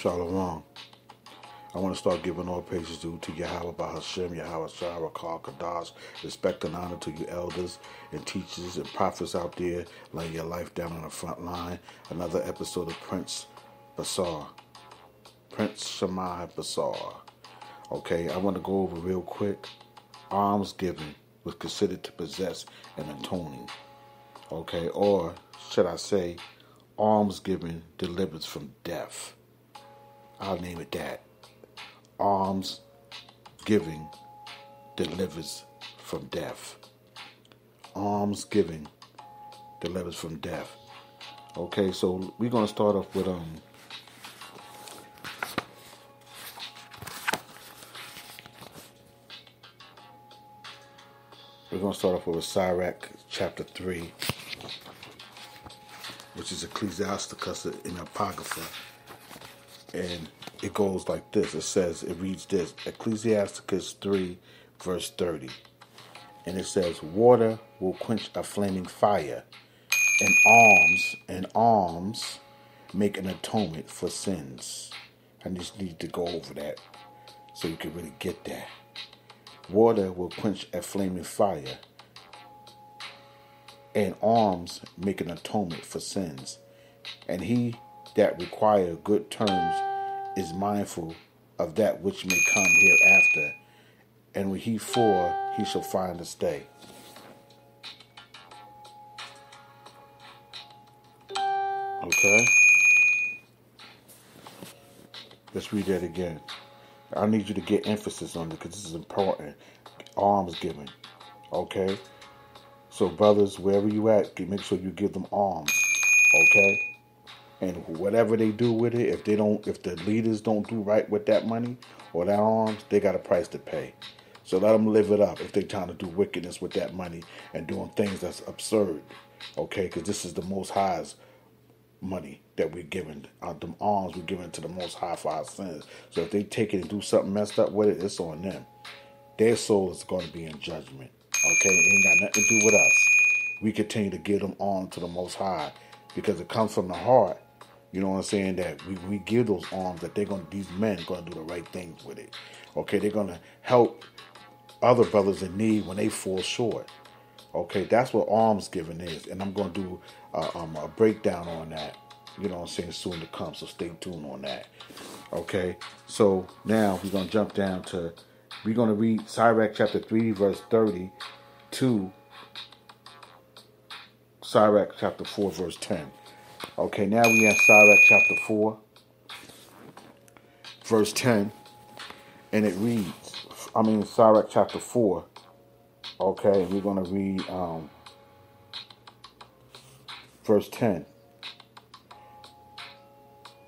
Shalom. I want to start giving all praises due to Yahweh Bahashem, Yahweh Shah, Rakal, Kadash, respect and honor to you elders and teachers and prophets out there laying your life down on the front line. Another episode of Prince Shammai Basar. Okay, I want to go over real quick. Alms giving was considered to possess an atoning. Okay, or should I say, alms giving delivers from death. I'll name it that. Alms giving delivers from death. Alms giving delivers from death. Okay, so we're going to start off with Sirach chapter 3, which is Ecclesiasticus in Apocrypha. And it goes like this. It reads this, Ecclesiasticus 3, verse 30. And it says, water will quench a flaming fire, and alms make an atonement for sins. I just need to go over that so you can really get that. Water will quench a flaming fire, and alms make an atonement for sins. And he that require good terms is mindful of that which may come hereafter, and when he for, he shall find a stay. Okay? Let's read that again. I need you to get emphasis on it because this is important. Alms giving. Okay? So brothers, wherever you at, make sure you give them alms. Okay? And whatever they do with it, if the leaders don't do right with that money or that alms, they got a price to pay. So let them live it up if they're trying to do wickedness with that money and doing things that's absurd. Okay? Because this is the Most High's money that we're giving. The alms we're giving to the Most High for our sins. So if they take it and do something messed up with it, it's on them. Their soul is going to be in judgment. Okay? It ain't got nothing to do with us. We continue to give them on to the Most High because it comes from the heart. You know what I'm saying? That we give those alms that these men are going to do the right things with it. Okay? They're going to help other brothers in need when they fall short. Okay? That's what alms giving is. And I'm going to do a breakdown on that. You know what I'm saying? Soon to come. So stay tuned on that. Okay? So now we're going to jump down to, we're going to read Sirach chapter 3 verse 30 to Sirach chapter 4 verse 10. Okay, now we have Sirach chapter 4, verse 10, and it reads, Sirach chapter 4, okay, we're going to read verse 10.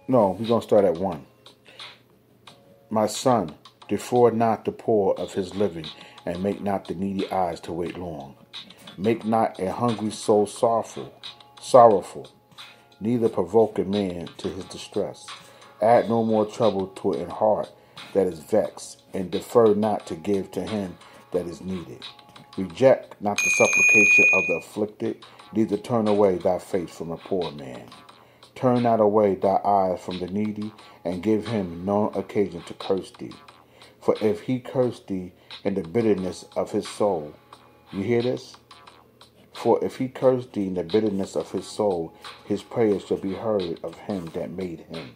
No, we're going to start at 1. My son, defraud not the poor of his living, and make not the needy eyes to wait long. Make not a hungry soul sorrowful. Neither provoke a man to his distress. Add no more trouble to an heart that is vexed, and defer not to give to him that is needed. Reject not the supplication of the afflicted, neither turn away thy face from a poor man. Turn not away thy eyes from the needy, and give him no occasion to curse thee. For if he curse thee in the bitterness of his soul, you hear this? For if he curse thee in the bitterness of his soul, his prayers shall be heard of him that made him.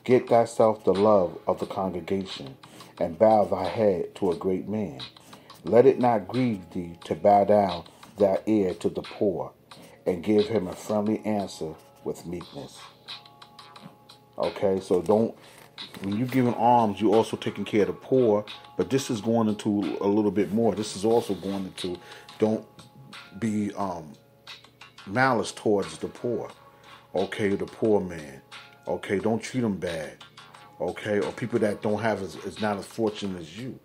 Get thyself the love of the congregation, and bow thy head to a great man. Let it not grieve thee to bow down thy ear to the poor, and give him a friendly answer with meekness. Okay, so when you're giving alms, you're also taking care of the poor, but this is going into a little bit more. This is also going into, don't be malice towards the poor. Okay, the poor man. Okay, don't treat them bad. Okay, or people that don't have is not as fortunate as you.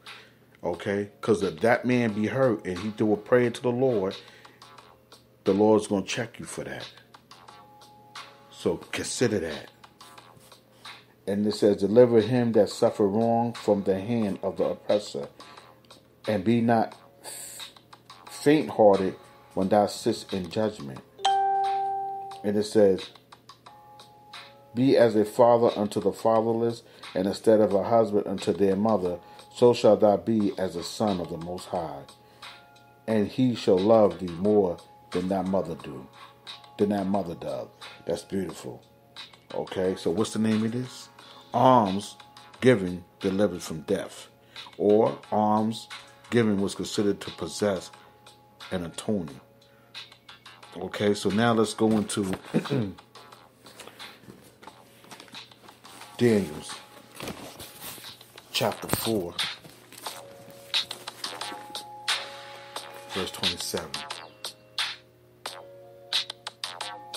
Okay, because if that man be hurt and he do a prayer to the Lord's going to check you for that. So consider that. And it says, deliver him that suffer wrong from the hand of the oppressor, and be not faint-hearted when thou sittest in judgment. And it says, Be as a father unto the fatherless, and instead of a husband unto their mother, so shalt thou be as a son of the Most High. And he shall love thee more than thy mother doth. That's beautiful. Okay, so what's the name of this? Alms giving delivered from death. Or alms giving was considered to possess an atoning. Okay, so now let's go into Daniel's chapter 4, verse 27.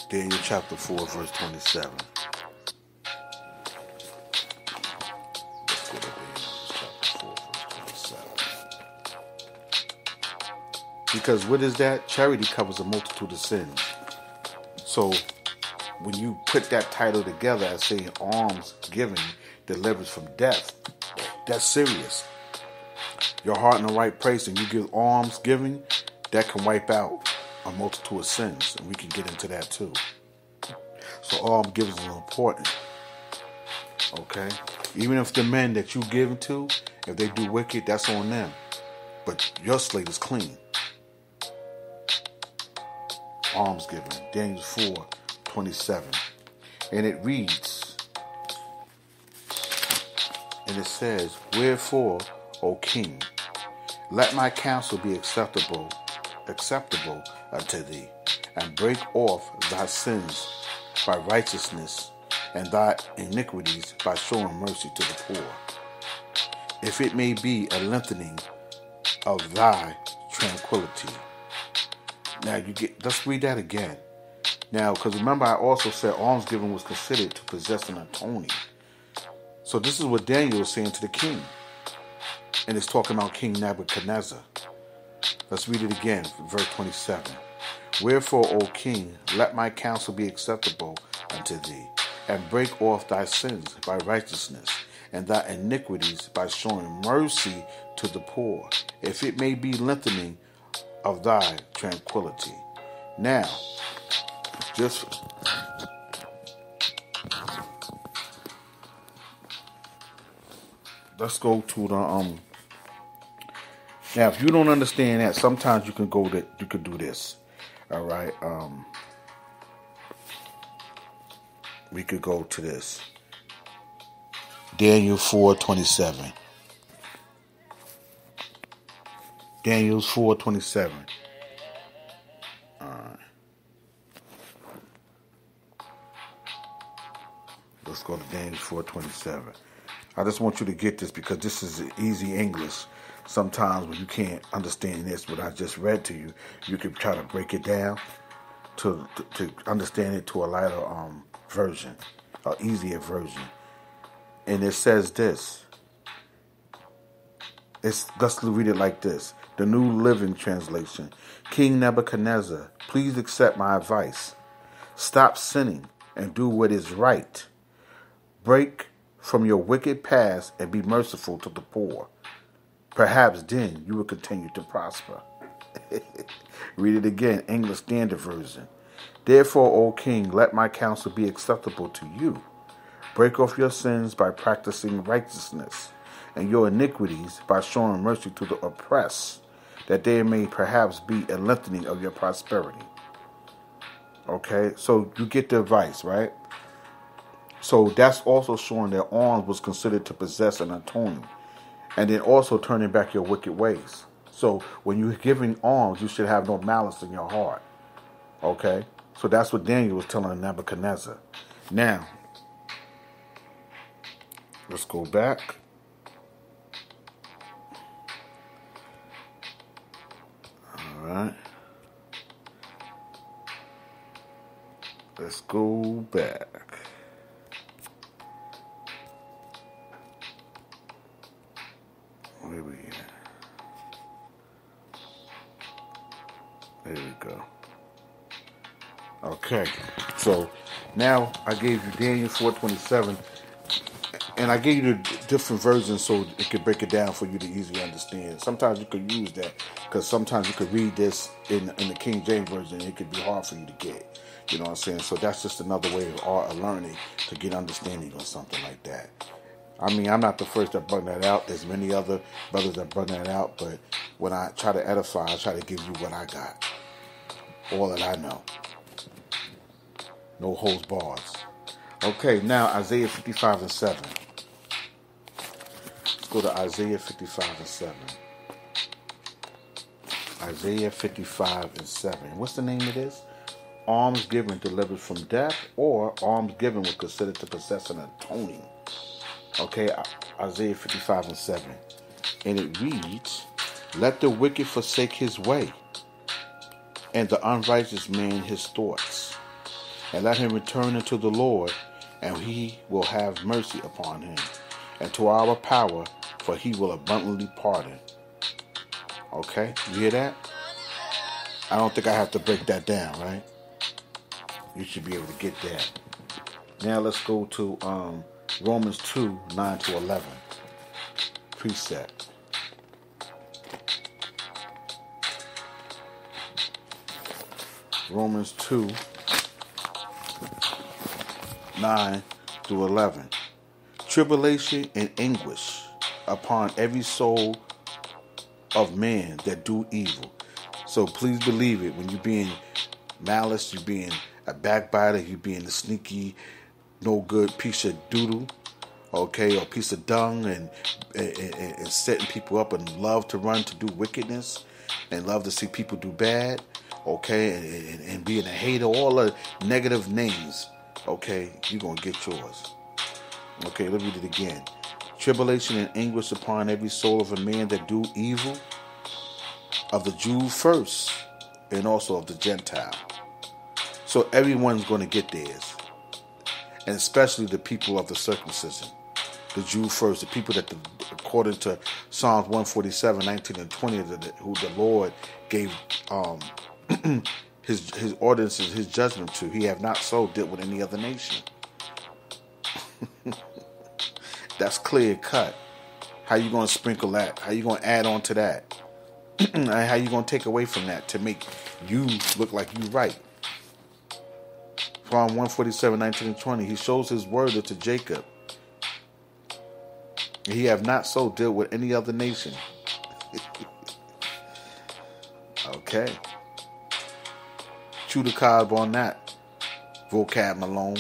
Daniel chapter 4, verse 27. Let's go to Daniel chapter 4, verse 27. Because what is that? Charity covers a multitude of sins. So when you put that title together as saying alms giving delivers from death, that's serious. Your heart in the right place and you give alms giving, that can wipe out a multitude of sins, and we can get into that too. So alms giving is important. Okay? Even if the men that you give to, if they do wicked, that's on them. But your slate is clean. Alms giving. Daniel 4:27. And it reads, and it says, Wherefore, O King, let my counsel be acceptable unto thee, and break off thy sins by righteousness, and thy iniquities by showing mercy to the poor, if it may be a lengthening of thy tranquility. Now let's read that again. Now, because remember I also said almsgiving was considered to possess an atoning. So this is what Daniel is saying to the king. And it's talking about King Nebuchadnezzar. Let's read it again, verse 27. Wherefore, O king, let my counsel be acceptable unto thee, and break off thy sins by righteousness, and thy iniquities by showing mercy to the poor, if it may be lengthening of thy tranquility. Now, let's go to the Now, if you don't understand that, sometimes you can do this. All right. We could go to this. Daniel 4:27. Daniel 4:27. All right. Let's go to Daniel 4:27. I just want you to get this because this is easy English. Sometimes when you can't understand this, what I just read to you, you can try to break it down to understand it to a lighter version, an easier version. And it says this. Let's read it like this. The New Living Translation. King Nebuchadnezzar, please accept my advice. Stop sinning and do what is right. Break from your wicked past and be merciful to the poor. Perhaps then you will continue to prosper. Read it again, English Standard Version. Therefore, O king, let my counsel be acceptable to you. Break off your sins by practicing righteousness, and your iniquities by showing mercy to the oppressed, that there may perhaps be a lengthening of your prosperity. Okay, so you get the advice, right? So that's also showing that alms was considered to possess an atoning. And then also turning back your wicked ways. So when you're giving alms, you should have no malice in your heart. Okay? So that's what Daniel was telling Nebuchadnezzar. Now, let's go back. All right. Let's go back. Where we at? There we go. Okay, so now I gave you Daniel 4:27, and I gave you the different versions so it could break it down for you to easily understand. Sometimes you could use that because sometimes you could read this in the King James version, and it could be hard for you to get. You know what I'm saying? So that's just another way of art of learning to get understanding on something like that. I mean, I'm not the first that brought that out. There's many other brothers that brought that out. But when I try to edify, I try to give you what I got. All that I know. No holds bars. Okay, now Isaiah 55 and 7. Let's go to Isaiah 55 and 7. Isaiah 55 and 7. What's the name of this? Alms given delivered from death, or alms given was considered to possess an atoning. Okay, Isaiah 55 and 7. And it reads, let the wicked forsake his way, and the unrighteous man his thoughts. And let him return unto the Lord, and he will have mercy upon him, and to our power, for he will abundantly pardon. Okay, you hear that? I don't think I have to break that down, right? You should be able to get that. Now let's go to Romans 2, 9 to 11. Precept. Romans 2, 9 through 11. Tribulation and anguish upon every soul of man that do evil. So please believe it. When you're being malice, you're being a backbiter, you're being a sneaky, no good piece of doodle, okay, or piece of dung, and setting people up and love to run to do wickedness and love to see people do bad, okay, and being a hater, all the negative names, okay, you're going to get yours. Okay, let me read it again. Tribulation and anguish upon every soul of a man that do evil, of the Jew first, and also of the Gentile. So everyone's going to get theirs. And especially the people of the circumcision. The Jew first, the people that, according to Psalms 147, 19 and 20, who the Lord gave his ordinances, his judgment to. He have not so dealt with any other nation. That's clear cut. How you going to sprinkle that? How you going to add on to that? How you going to take away from that to make you look like you right? Psalm 147, 19 and 20. He shows his word unto Jacob. He have not so dealt with any other nation. Okay. Chew the cob on that vocab alone.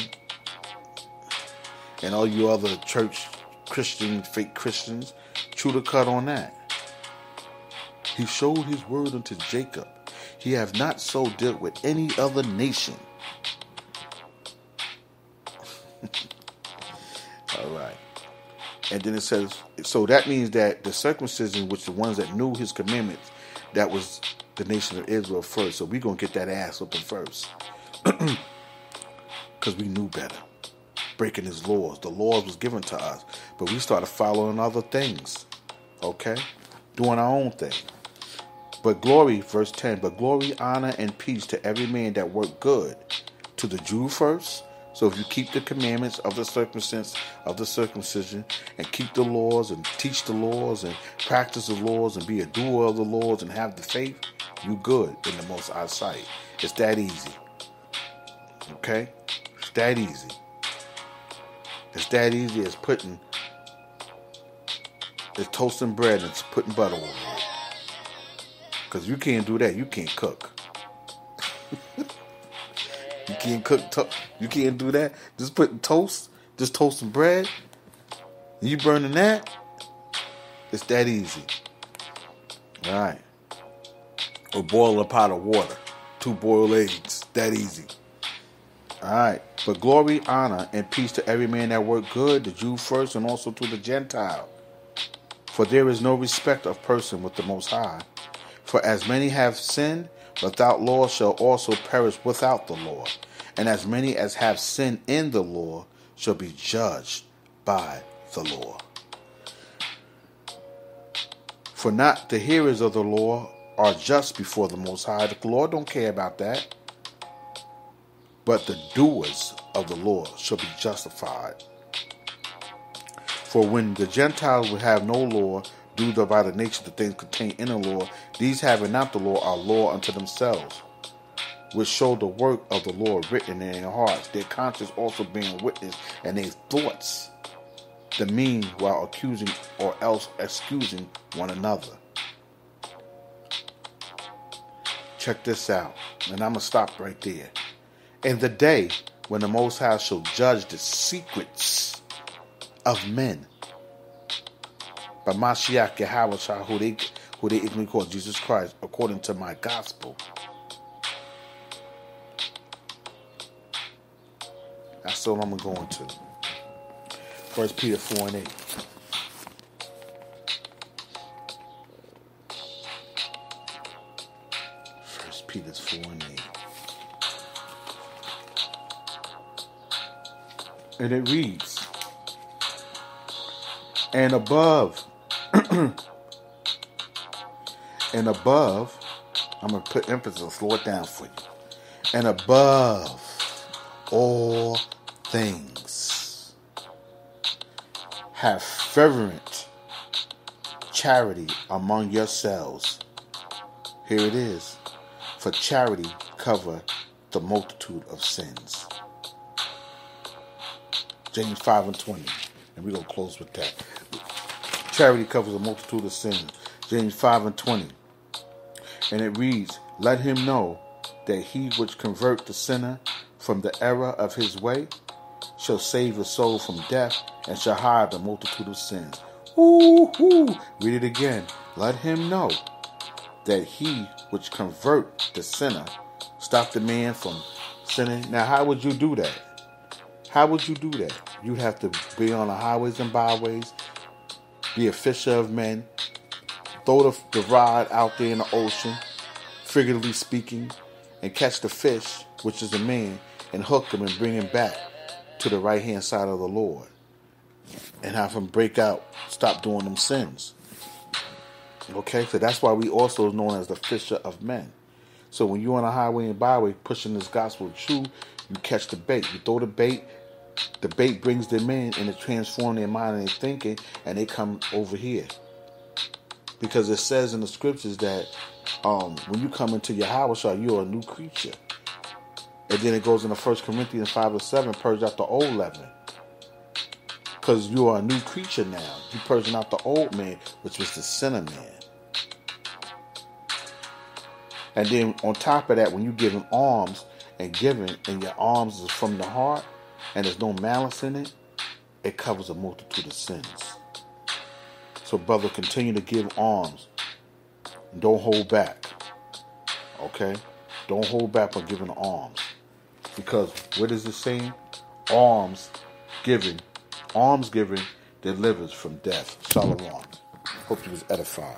And all you other church Christian, fake Christians, chew the cut on that. He showed his word unto Jacob. He have not so dealt with any other nation. All right. And then it says, so that means that the circumcision, which the ones that knew his commandments, that was the nation of Israel first. So we're going to get that ass open first. Because we knew better. Breaking his laws. The laws was given to us. But we started following other things. Okay? Doing our own thing. But glory, verse 10, but glory, honor, and peace to every man that work good. To the Jew first. So if you keep the commandments of the circumcision and keep the laws and teach the laws and practice the laws and be a doer of the laws and have the faith, you good in the Most High's sight. It's that easy. Okay? It's that easy. It's that easy as toasting bread and putting butter over it. Because you can't do that. You can't cook. You can't cook. You can't do that. Just putting toast. Just toasting bread. And you burning that. It's that easy. All right. Or boil a pot of water. 2 boiled eggs. That easy. All right. But glory, honor, and peace to every man that work good, the Jew first, and also to the Gentile. For there is no respect of person with the Most High. For as many have sinned without law shall also perish without the law. And as many as have sinned in the law shall be judged by the law. For not the hearers of the law are just before the Most High. The Lord don't care about that. But the doers of the law shall be justified. For when the Gentiles will have no law, due by the nature of the things contained in the law, these having not the law are law unto themselves. which show the work of the Lord written in their hearts, their conscience also being witness, and their thoughts the mean while accusing or else excusing one another. Check this out, and I'm going to stop right there. In the day when the Most High shall judge the secrets of men, by Mashiach Yahweh, who they ignorantly call Jesus Christ, according to my gospel. That's all I'm going to. 1 Peter 4 and 8. Peter's 4 and 8. And it reads, and above, and above, I'm going to put emphasis and slow it down for you. And above all things, have fervent charity among yourselves. Here it is. For charity cover the multitude of sins. James 5 and 20. And we're going to close with that. Charity covers a multitude of sins. James 5 and 20. And it reads, let him know that he which convert the sinner from the error of his way shall save the soul from death and shall hide the multitude of sins. Woo-hoo! Read it again. Let him know that he which convert the sinner, stop the man from sinning. Now, how would you do that? How would you do that? You'd have to be on the highways and byways, be a fisher of men, throw the rod out there in the ocean, figuratively speaking, and catch the fish, which is a man, and hook him and bring him back to the right-hand side of the Lord, and have him break out, stop doing them sins. Okay, so that's why we also is known as the fisher of men. So when you're on a highway and byway pushing this gospel true, you catch the bait. You throw the bait brings them in, and it transforms their mind and their thinking, and they come over here. Because it says in the scriptures that when you come into Yahweh, you're a new creature. And then it goes into 1 Corinthians 5 or 7, purge out the old leaven. Because you are a new creature now. You're purging out the old man, which was the sinner man. And then on top of that, when you're giving alms and giving, and your alms is from the heart, and there's no malice in it, it covers a multitude of sins. So, brother, continue to give alms. Don't hold back. Okay? Don't hold back on giving alms. Because what is it saying? Alms giving delivers from death. Shalom. Hope you was edified.